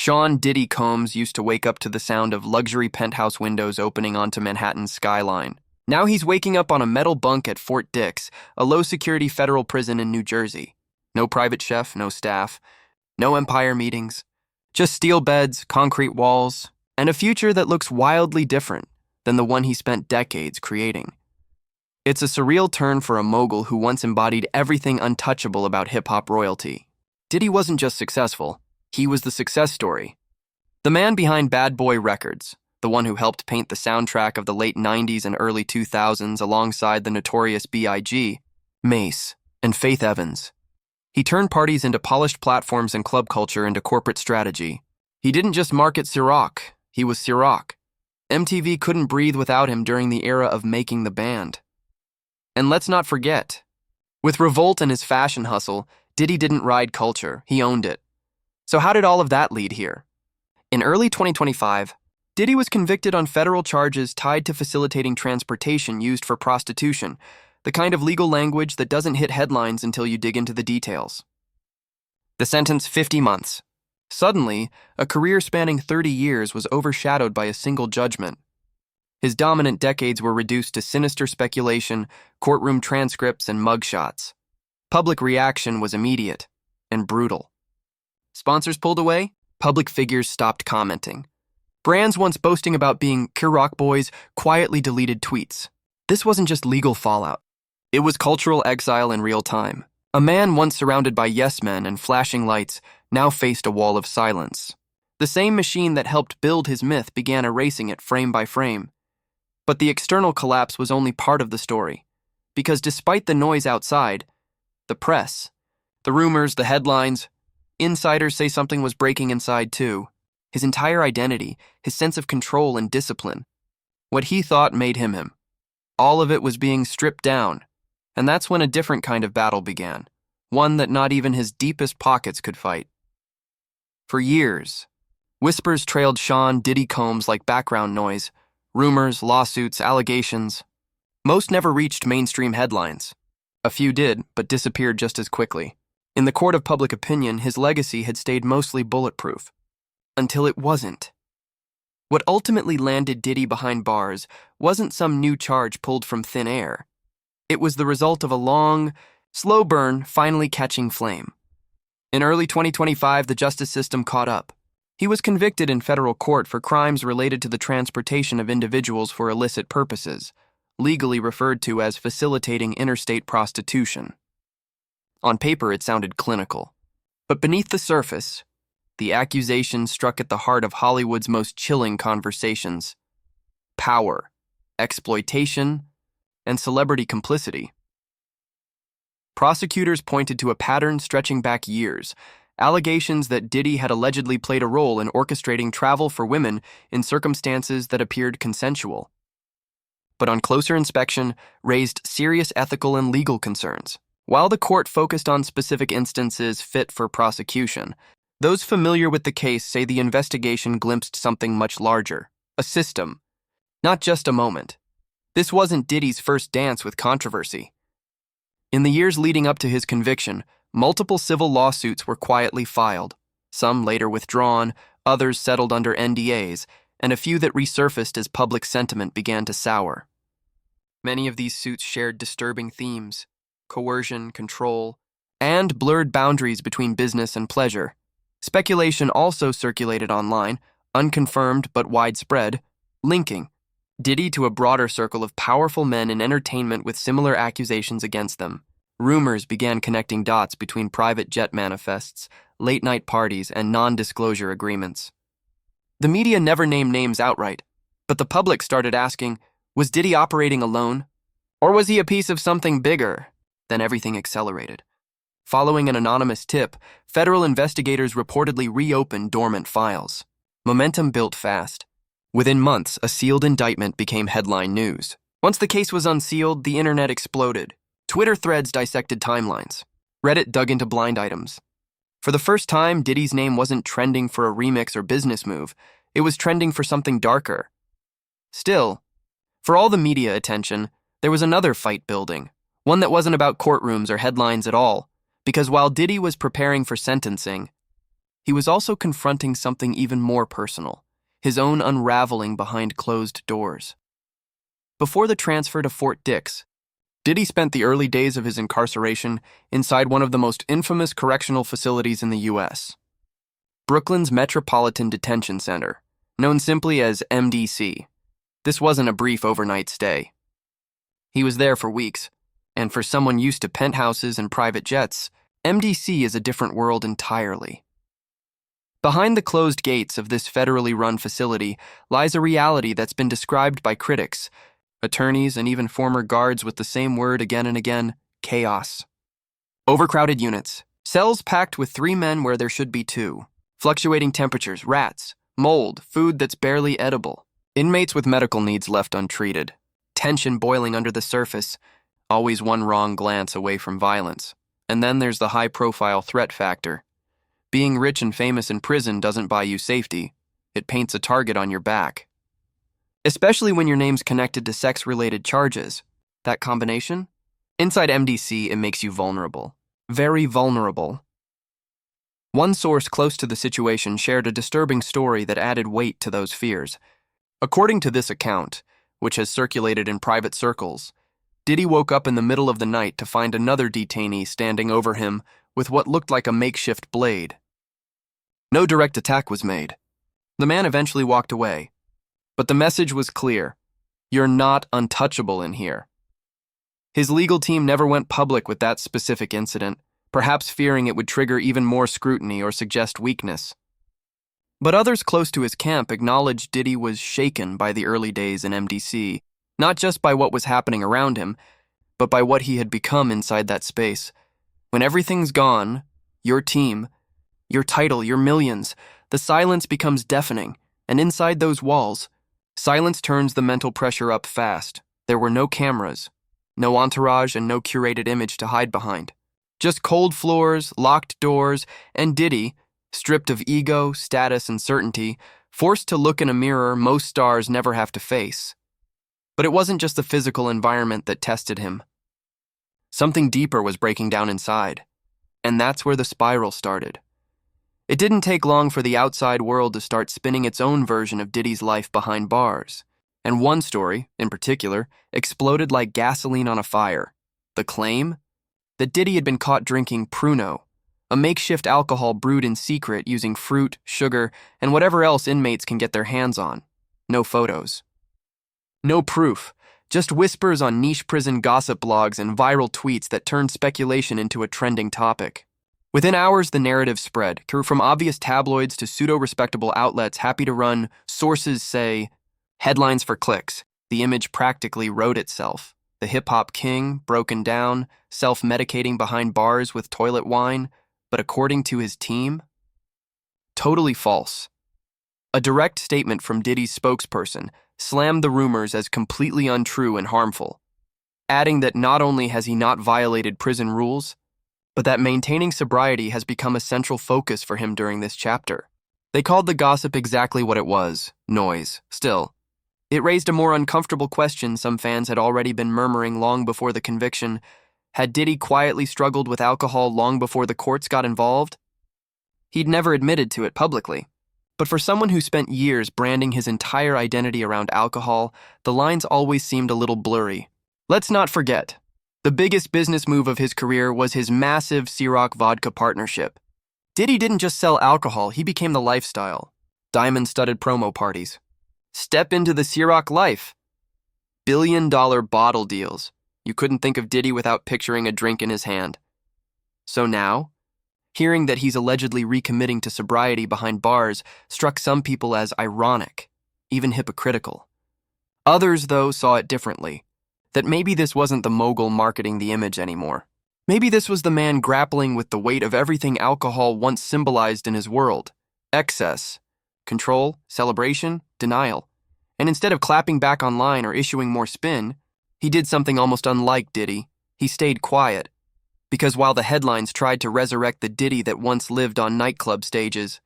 Sean Diddy Combs used to wake up to the sound of luxury penthouse windows opening onto Manhattan's skyline. Now he's waking up on a metal bunk at Fort Dix, a low-security federal prison in New Jersey. No private chef, no staff, no empire meetings. Just steel beds, concrete walls, and a future that looks wildly different than the one he spent decades creating. It's a surreal turn for a mogul who once embodied everything untouchable about hip-hop royalty. Diddy wasn't just successful, he was the success story. The man behind Bad Boy Records, the one who helped paint the soundtrack of the late 90s and early 2000s alongside the notorious B.I.G., Mace, and Faith Evans. He turned parties into polished platforms and club culture into corporate strategy. He didn't just market Ciroc, he was Ciroc. MTV couldn't breathe without him during the era of making the band. And let's not forget, with Revolt and his fashion hustle, Diddy didn't ride culture, he owned it. So how did all of that lead here? In early 2025, Diddy was convicted on federal charges tied to facilitating transportation used for prostitution, the kind of legal language that doesn't hit headlines until you dig into the details. The sentence, 50 months. Suddenly, a career spanning 30 years was overshadowed by a single judgment. His dominant decades were reduced to sinister speculation, courtroom transcripts, and mugshots. Public reaction was immediate and brutal. Sponsors pulled away, public figures stopped commenting. Brands once boasting about being Ciroc boys quietly deleted tweets. This wasn't just legal fallout. It was cultural exile in real time. A man once surrounded by yes-men and flashing lights now faced a wall of silence. The same machine that helped build his myth began erasing it frame by frame. But the external collapse was only part of the story, because despite the noise outside, the press, the rumors, the headlines, insiders say something was breaking inside too. His entire identity, his sense of control and discipline, what he thought made him. All of it was being stripped down, and that's when a different kind of battle began, one that not even his deepest pockets could fight. For years, whispers trailed Sean Diddy Combs like background noise, rumors, lawsuits, allegations. Most never reached mainstream headlines. A few did, but disappeared just as quickly. In the court of public opinion, his legacy had stayed mostly bulletproof. Until it wasn't. What ultimately landed Diddy behind bars wasn't some new charge pulled from thin air. It was the result of a long, slow burn finally catching flame. In early 2025, the justice system caught up. He was convicted in federal court for crimes related to the transportation of individuals for illicit purposes, legally referred to as facilitating interstate prostitution. On paper, it sounded clinical. But beneath the surface, the accusation struck at the heart of Hollywood's most chilling conversations: power, exploitation, and celebrity complicity. Prosecutors pointed to a pattern stretching back years, allegations that Diddy had allegedly played a role in orchestrating travel for women in circumstances that appeared consensual. But on closer inspection, raised serious ethical and legal concerns. While the court focused on specific instances fit for prosecution, those familiar with the case say the investigation glimpsed something much larger, a system, not just a moment. This wasn't Diddy's first dance with controversy. In the years leading up to his conviction, multiple civil lawsuits were quietly filed, some later withdrawn, others settled under NDAs, and a few that resurfaced as public sentiment began to sour. Many of these suits shared disturbing themes: coercion, control, and blurred boundaries between business and pleasure. Speculation also circulated online, unconfirmed but widespread, linking Diddy to a broader circle of powerful men in entertainment with similar accusations against them. Rumors began connecting dots between private jet manifests, late-night parties, and non-disclosure agreements. The media never named names outright, but the public started asking, was Diddy operating alone? Or was he a piece of something bigger? Then everything accelerated. Following an anonymous tip, federal investigators reportedly reopened dormant files. Momentum built fast. Within months, a sealed indictment became headline news. Once the case was unsealed, the internet exploded. Twitter threads dissected timelines. Reddit dug into blind items. For the first time, Diddy's name wasn't trending for a remix or business move. It was trending for something darker. Still, for all the media attention, there was another fight building, one that wasn't about courtrooms or headlines at all, because while Diddy was preparing for sentencing, he was also confronting something even more personal, his own unraveling behind closed doors. Before the transfer to Fort Dix, Diddy spent the early days of his incarceration inside one of the most infamous correctional facilities in the U.S., Brooklyn's Metropolitan Detention Center, known simply as MDC. This wasn't a brief overnight stay. He was there for weeks, and for someone used to penthouses and private jets, MDC is a different world entirely. Behind the closed gates of this federally run facility lies a reality that's been described by critics, attorneys, and even former guards with the same word again and again: chaos. Overcrowded units, cells packed with 3 men where there should be 2, fluctuating temperatures, rats, mold, food that's barely edible, inmates with medical needs left untreated, tension boiling under the surface, always one wrong glance away from violence. And then there's the high-profile threat factor. Being rich and famous in prison doesn't buy you safety. It paints a target on your back. Especially when your name's connected to sex-related charges. That combination? Inside MDC, it makes you vulnerable. Very vulnerable. One source close to the situation shared a disturbing story that added weight to those fears. According to this account, which has circulated in private circles, Diddy woke up in the middle of the night to find another detainee standing over him with what looked like a makeshift blade. No direct attack was made. The man eventually walked away. But the message was clear: you're not untouchable in here. His legal team never went public with that specific incident, perhaps fearing it would trigger even more scrutiny or suggest weakness. But others close to his camp acknowledged Diddy was shaken by the early days in MDC, not just by what was happening around him, but by what he had become inside that space. When everything's gone, your team, your title, your millions, the silence becomes deafening, and inside those walls, silence turns the mental pressure up fast. There were no cameras, no entourage, and no curated image to hide behind. Just cold floors, locked doors, and Diddy, stripped of ego, status, and certainty, forced to look in a mirror most stars never have to face. But it wasn't just the physical environment that tested him. Something deeper was breaking down inside, and that's where the spiral started. It didn't take long for the outside world to start spinning its own version of Diddy's life behind bars, and one story, in particular, exploded like gasoline on a fire. The claim? That Diddy had been caught drinking Pruno, a makeshift alcohol brewed in secret using fruit, sugar, and whatever else inmates can get their hands on. No photos. No proof, just whispers on niche prison gossip blogs and viral tweets that turned speculation into a trending topic. Within hours, the narrative spread, from obvious tabloids to pseudo-respectable outlets happy to run "sources say" headlines for clicks. The image practically wrote itself. The hip-hop king, broken down, self-medicating behind bars with toilet wine, but according to his team, totally false. A direct statement from Diddy's spokesperson slammed the rumors as completely untrue and harmful, adding that not only has he not violated prison rules, but that maintaining sobriety has become a central focus for him during this chapter. They called the gossip exactly what it was: noise. Still, it raised a more uncomfortable question some fans had already been murmuring long before the conviction. Had Diddy quietly struggled with alcohol long before the courts got involved? He'd never admitted to it publicly. But for someone who spent years branding his entire identity around alcohol, the lines always seemed a little blurry. Let's not forget, the biggest business move of his career was his massive Ciroc vodka partnership. Diddy didn't just sell alcohol, he became the lifestyle. Diamond-studded promo parties. Step into the Ciroc life. Billion-dollar bottle deals. You couldn't think of Diddy without picturing a drink in his hand. So now, hearing that he's allegedly recommitting to sobriety behind bars struck some people as ironic, even hypocritical. Others, though, saw it differently, that maybe this wasn't the mogul marketing the image anymore. Maybe this was the man grappling with the weight of everything alcohol once symbolized in his world: excess, control, celebration, denial. And instead of clapping back online or issuing more spin, he did something almost unlike Diddy. He stayed quiet. Because while the headlines tried to resurrect the Diddy that once lived on nightclub stages,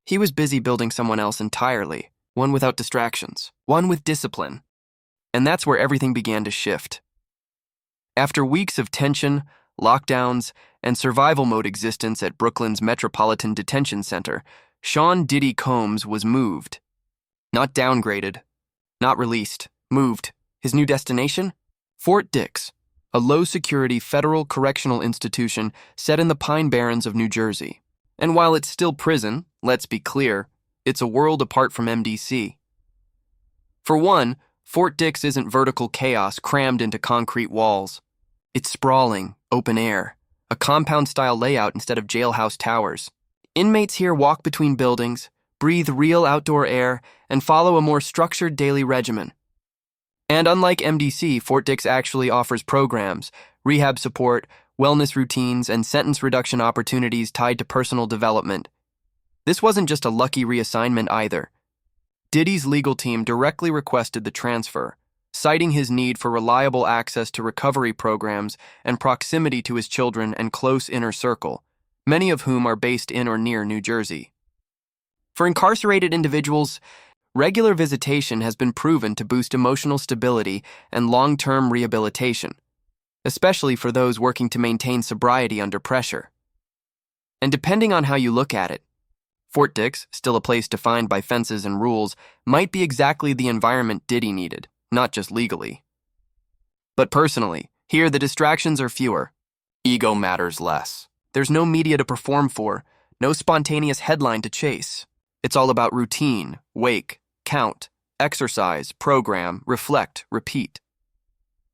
he was busy building someone else entirely, one without distractions, one with discipline. And that's where everything began to shift. After weeks of tension, lockdowns, and survival mode existence at Brooklyn's Metropolitan Detention Center, Sean Diddy Combs was moved. Not downgraded, not released, moved. His new destination? Fort Dix, a low-security federal correctional institution set in the Pine Barrens of New Jersey. And while it's still prison, let's be clear, it's a world apart from MDC. For one, Fort Dix isn't vertical chaos crammed into concrete walls. It's sprawling, open air, a compound-style layout instead of jailhouse towers. Inmates here walk between buildings, breathe real outdoor air, and follow a more structured daily regimen. And unlike MDC, Fort Dix actually offers programs, rehab support, wellness routines, and sentence reduction opportunities tied to personal development. This wasn't just a lucky reassignment either. Diddy's legal team directly requested the transfer, citing his need for reliable access to recovery programs and proximity to his children and close inner circle, many of whom are based in or near New Jersey. For incarcerated individuals, regular visitation has been proven to boost emotional stability and long-term rehabilitation, especially for those working to maintain sobriety under pressure. And depending on how you look at it, Fort Dix, still a place defined by fences and rules, might be exactly the environment Diddy needed, not just legally. But personally, here the distractions are fewer. Ego matters less. There's no media to perform for, no spontaneous headline to chase. It's all about routine, wake, count, exercise, program, reflect, repeat.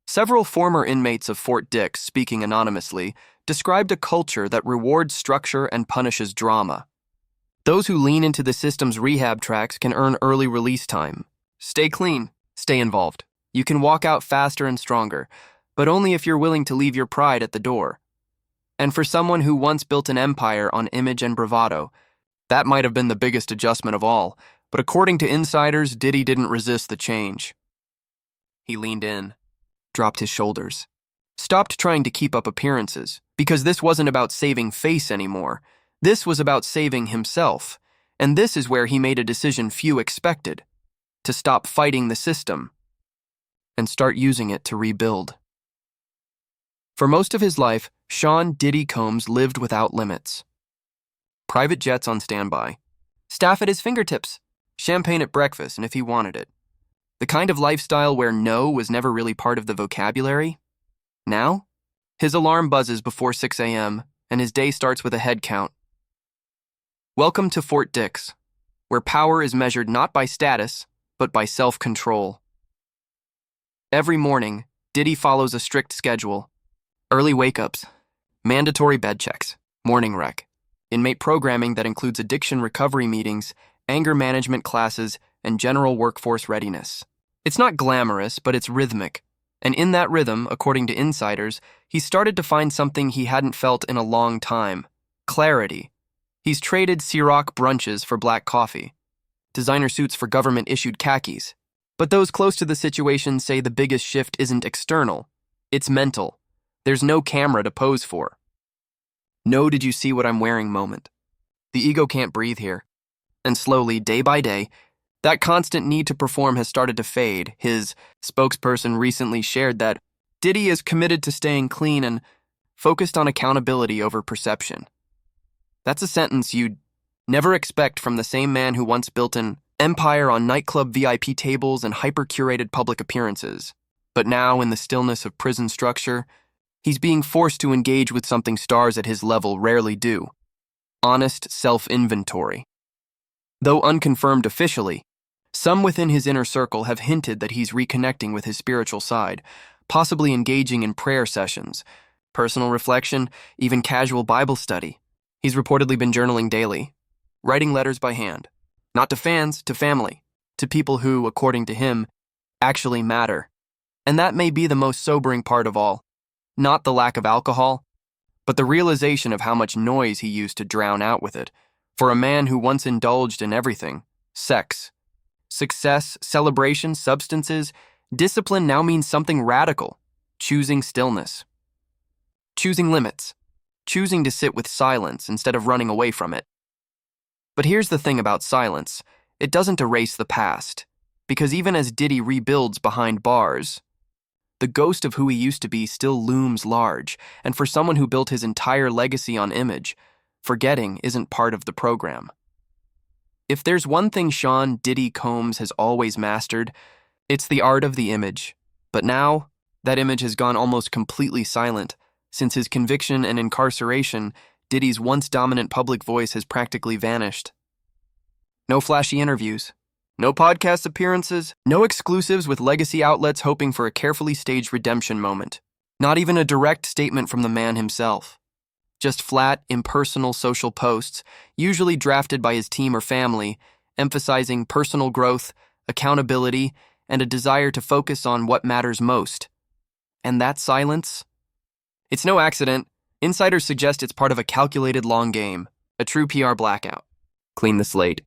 Several former inmates of Fort Dix, speaking anonymously, described a culture that rewards structure and punishes drama. Those who lean into the system's rehab tracks can earn early release time. Stay clean, stay involved. You can walk out faster and stronger, but only if you're willing to leave your pride at the door. And for someone who once built an empire on image and bravado, that might have been the biggest adjustment of all, but according to insiders, Diddy didn't resist the change. He leaned in, dropped his shoulders, stopped trying to keep up appearances, because this wasn't about saving face anymore. This was about saving himself, and this is where he made a decision few expected, to stop fighting the system and start using it to rebuild. For most of his life, Sean Diddy Combs lived without limits. Private jets on standby, staff at his fingertips, champagne at breakfast and if he wanted it. The kind of lifestyle where no was never really part of the vocabulary. Now, his alarm buzzes before 6 a.m. and his day starts with a head count. Welcome to Fort Dix, where power is measured not by status, but by self-control. Every morning, Diddy follows a strict schedule. Early wake-ups, mandatory bed checks, morning rec, inmate programming that includes addiction recovery meetings, anger management classes, and general workforce readiness. It's not glamorous, but it's rhythmic. And in that rhythm, according to insiders, he started to find something he hadn't felt in a long time: clarity. He's traded Ciroc brunches for black coffee, designer suits for government-issued khakis. But those close to the situation say the biggest shift isn't external, it's mental. There's no camera to pose for. No "did you see what I'm wearing" moment. The ego can't breathe here. And slowly, day by day, that constant need to perform has started to fade. His spokesperson recently shared that Diddy is committed to staying clean and focused on accountability over perception. That's a sentence you'd never expect from the same man who once built an empire on nightclub VIP tables and hyper-curated public appearances. But now, in the stillness of prison structure, he's being forced to engage with something stars at his level rarely do: honest self-inventory. Though unconfirmed officially, some within his inner circle have hinted that he's reconnecting with his spiritual side, possibly engaging in prayer sessions, personal reflection, even casual Bible study. He's reportedly been journaling daily, writing letters by hand, not to fans, to family, to people who, according to him, actually matter. And that may be the most sobering part of all. Not the lack of alcohol, but the realization of how much noise he used to drown out with it. For a man who once indulged in everything: sex, success, celebration, substances, discipline now means something radical: choosing stillness, choosing limits, choosing to sit with silence instead of running away from it. But here's the thing about silence: it doesn't erase the past, because even as Diddy rebuilds behind bars, the ghost of who he used to be still looms large, and for someone who built his entire legacy on image, forgetting isn't part of the program. If there's one thing Sean Diddy Combs has always mastered, it's the art of the image. But now, that image has gone almost completely silent. Since his conviction and incarceration, Diddy's once dominant public voice has practically vanished. No flashy interviews, no podcast appearances, no exclusives with legacy outlets hoping for a carefully staged redemption moment. Not even a direct statement from the man himself. Just flat, impersonal social posts, usually drafted by his team or family, emphasizing personal growth, accountability, and a desire to focus on what matters most. And that silence? It's no accident. Insiders suggest it's part of a calculated long game, a true PR blackout. Clean the slate.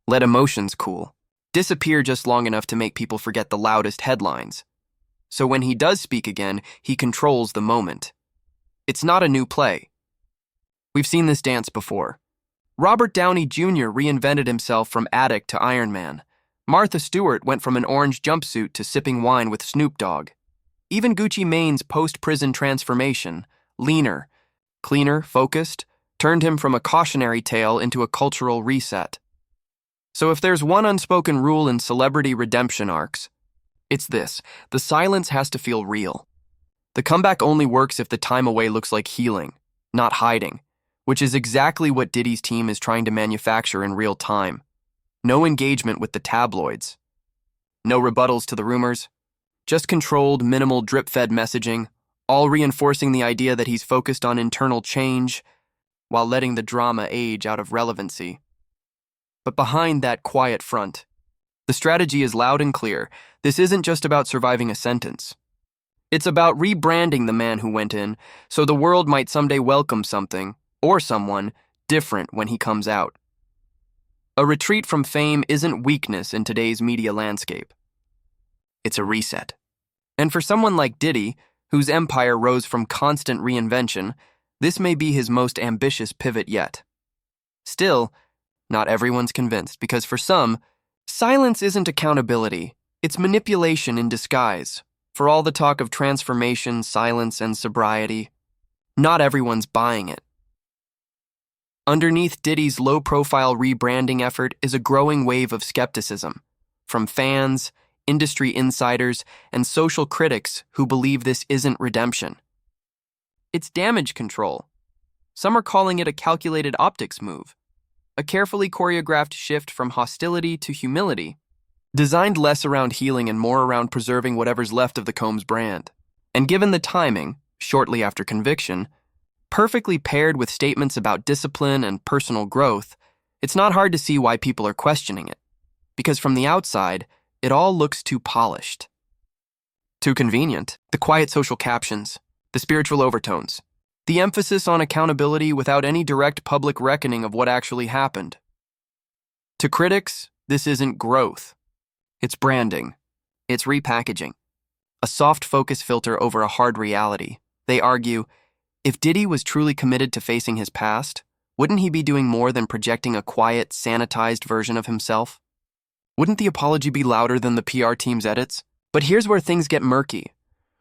Let emotions cool. Disappear just long enough to make people forget the loudest headlines. So when he does speak again, he controls the moment. It's not a new play. We've seen this dance before. Robert Downey Jr. reinvented himself from addict to Iron Man. Martha Stewart went from an orange jumpsuit to sipping wine with Snoop Dogg. Even Gucci Mane's post-prison transformation, leaner, cleaner, focused, turned him from a cautionary tale into a cultural reset. So if there's one unspoken rule in celebrity redemption arcs, it's this: the silence has to feel real. The comeback only works if the time away looks like healing, not hiding, which is exactly what Diddy's team is trying to manufacture in real time. No engagement with the tabloids. No rebuttals to the rumors. Just controlled, minimal drip-fed messaging, all reinforcing the idea that he's focused on internal change while letting the drama age out of relevancy. But behind that quiet front, the strategy is loud and clear. This isn't just about surviving a sentence. It's about rebranding the man who went in so the world might someday welcome something, or someone, different when he comes out. A retreat from fame isn't weakness in today's media landscape. It's a reset. And for someone like Diddy, whose empire rose from constant reinvention, this may be his most ambitious pivot yet. Still, not everyone's convinced, because for some, silence isn't accountability, it's manipulation in disguise. For all the talk of transformation, silence, and sobriety, not everyone's buying it. Underneath Diddy's low-profile rebranding effort is a growing wave of skepticism, from fans, industry insiders, and social critics who believe this isn't redemption. It's damage control. Some are calling it a calculated optics move, a carefully choreographed shift from hostility to humility, designed less around healing and more around preserving whatever's left of the Combs brand. And given the timing, shortly after conviction, perfectly paired with statements about discipline and personal growth, it's not hard to see why people are questioning it. Because from the outside, it all looks too polished. Too convenient. The quiet social captions, the spiritual overtones, the emphasis on accountability without any direct public reckoning of what actually happened. To critics, this isn't growth. It's branding. It's repackaging. A soft focus filter over a hard reality. They argue, if Diddy was truly committed to facing his past, wouldn't he be doing more than projecting a quiet, sanitized version of himself? Wouldn't the apology be louder than the PR team's edits? But here's where things get murky.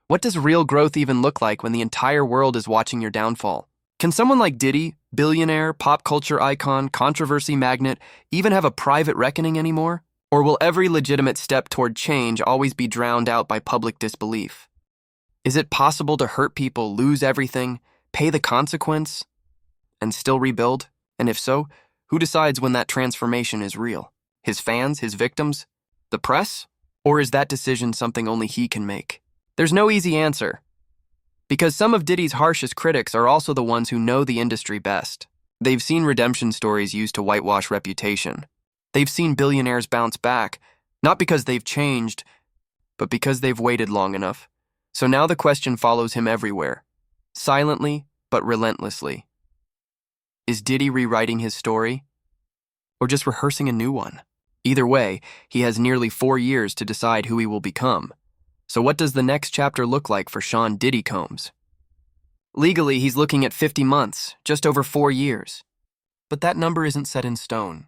What does real growth even look like when the entire world is watching your downfall? Can someone like Diddy, billionaire, pop culture icon, controversy magnet, even have a private reckoning anymore? Or will every legitimate step toward change always be drowned out by public disbelief? Is it possible to hurt people, lose everything, pay the consequence, and still rebuild? And if so, who decides when that transformation is real? His fans, his victims, the press? Or is that decision something only he can make? There's no easy answer. Because some of Diddy's harshest critics are also the ones who know the industry best. They've seen redemption stories used to whitewash reputation. They've seen billionaires bounce back, not because they've changed, but because they've waited long enough. So now the question follows him everywhere, silently but relentlessly. Is Diddy rewriting his story? Or just rehearsing a new one? Either way, he has nearly 4 years to decide who he will become. So what does the next chapter look like for Sean Diddy Combs? Legally, he's looking at 50 months, just over 4 years. But that number isn't set in stone.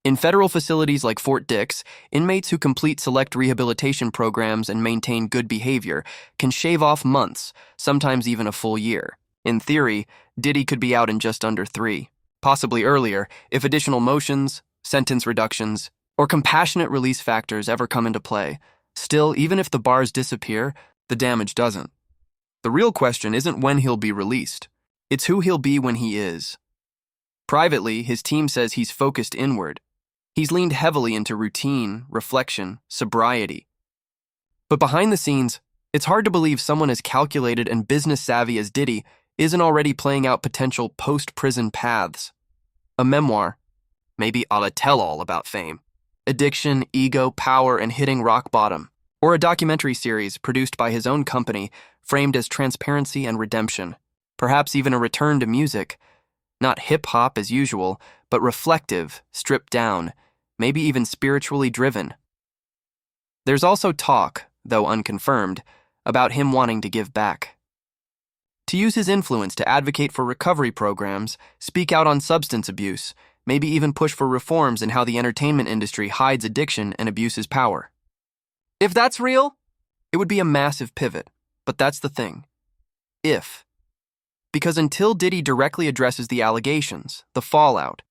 In federal facilities like Fort Dix, inmates who complete select rehabilitation programs and maintain good behavior can shave off months, sometimes even a full year. In theory, Diddy could be out in just under 3, possibly earlier, if additional motions, sentence reductions, or compassionate release factors ever come into play. Still, even if the bars disappear, the damage doesn't. The real question isn't when he'll be released. It's who he'll be when he is. Privately, his team says he's focused inward. He's leaned heavily into routine, reflection, sobriety. But behind the scenes, it's hard to believe someone as calculated and business-savvy as Diddy isn't already playing out potential post-prison paths. A memoir, maybe a tell-all about fame, addiction, ego, power, and hitting rock bottom. Or a documentary series produced by his own company, framed as transparency and redemption. Perhaps even a return to music. Not hip-hop as usual, but reflective, stripped down, maybe even spiritually driven. There's also talk, though unconfirmed, about him wanting to give back. To use his influence to advocate for recovery programs, speak out on substance abuse, maybe even push for reforms in how the entertainment industry hides addiction and abuses power. If that's real, it would be a massive pivot, but that's the thing. If. Because until Diddy directly addresses the allegations, the fallout,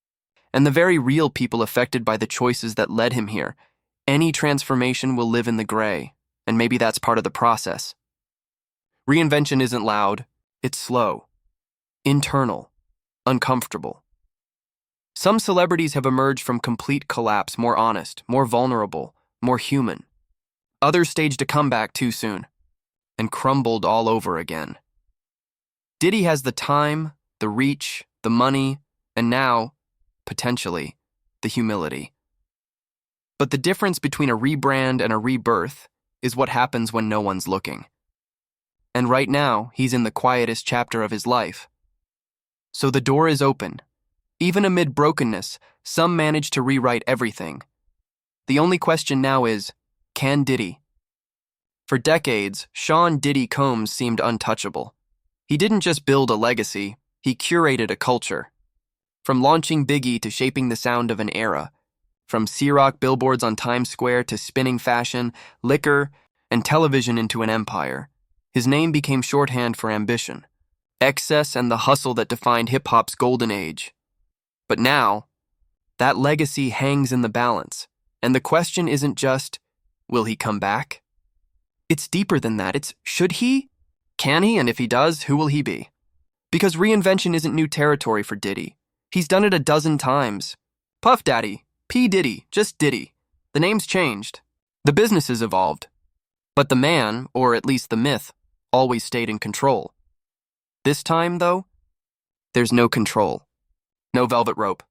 and the very real people affected by the choices that led him here, any transformation will live in the gray, and maybe that's part of the process. Reinvention isn't loud, it's slow, internal, uncomfortable. Some celebrities have emerged from complete collapse more honest, more vulnerable, more human. Others staged a comeback too soon, and crumbled all over again. Diddy has the time, the reach, the money, and now, potentially, the humility. But the difference between a rebrand and a rebirth is what happens when no one's looking. And right now, he's in the quietest chapter of his life. So the door is open. Even amid brokenness, some manage to rewrite everything. The only question now is, can Diddy? For decades, Sean Diddy Combs seemed untouchable. He didn't just build a legacy, he curated a culture. From launching Biggie to shaping the sound of an era. From C-Rock billboards on Times Square to spinning fashion, liquor, and television into an empire. His name became shorthand for ambition, excess, and the hustle that defined hip-hop's golden age. But now, that legacy hangs in the balance, and the question isn't just, will he come back? It's deeper than that. It's, should he? Can he? And if he does, who will he be? Because reinvention isn't new territory for Diddy. He's done it a dozen times. Puff Daddy, P. Diddy, just Diddy. The name's changed. The business has evolved. But the man, or at least the myth, always stayed in control. This time, though, there's no control. No velvet rope.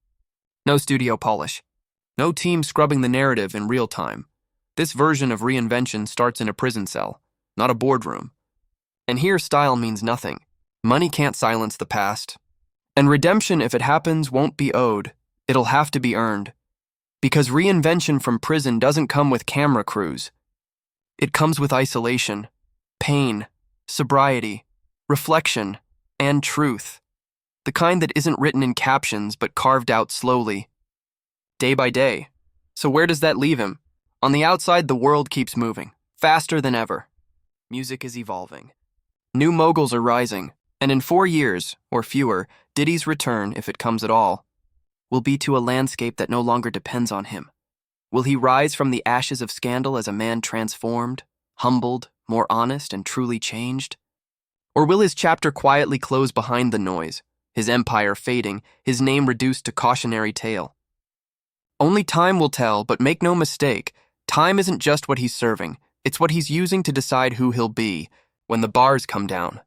No studio polish. No team scrubbing the narrative in real time. This version of reinvention starts in a prison cell, not a boardroom. And here style means nothing. Money can't silence the past. And redemption, if it happens, won't be owed. It'll have to be earned. Because reinvention from prison doesn't come with camera crews. It comes with isolation, pain, sobriety, reflection, and truth. The kind that isn't written in captions but carved out slowly, day by day. So where does that leave him? On the outside, the world keeps moving, faster than ever. Music is evolving. New moguls are rising, and in 4 years, or fewer, Diddy's return, if it comes at all, will be to a landscape that no longer depends on him. Will he rise from the ashes of scandal as a man transformed, humbled, more honest, and truly changed? Or will his chapter quietly close behind the noise, his empire fading, his name reduced to cautionary tale? Only time will tell, but make no mistake, time isn't just what he's serving, it's what he's using to decide who he'll be when the bars come down.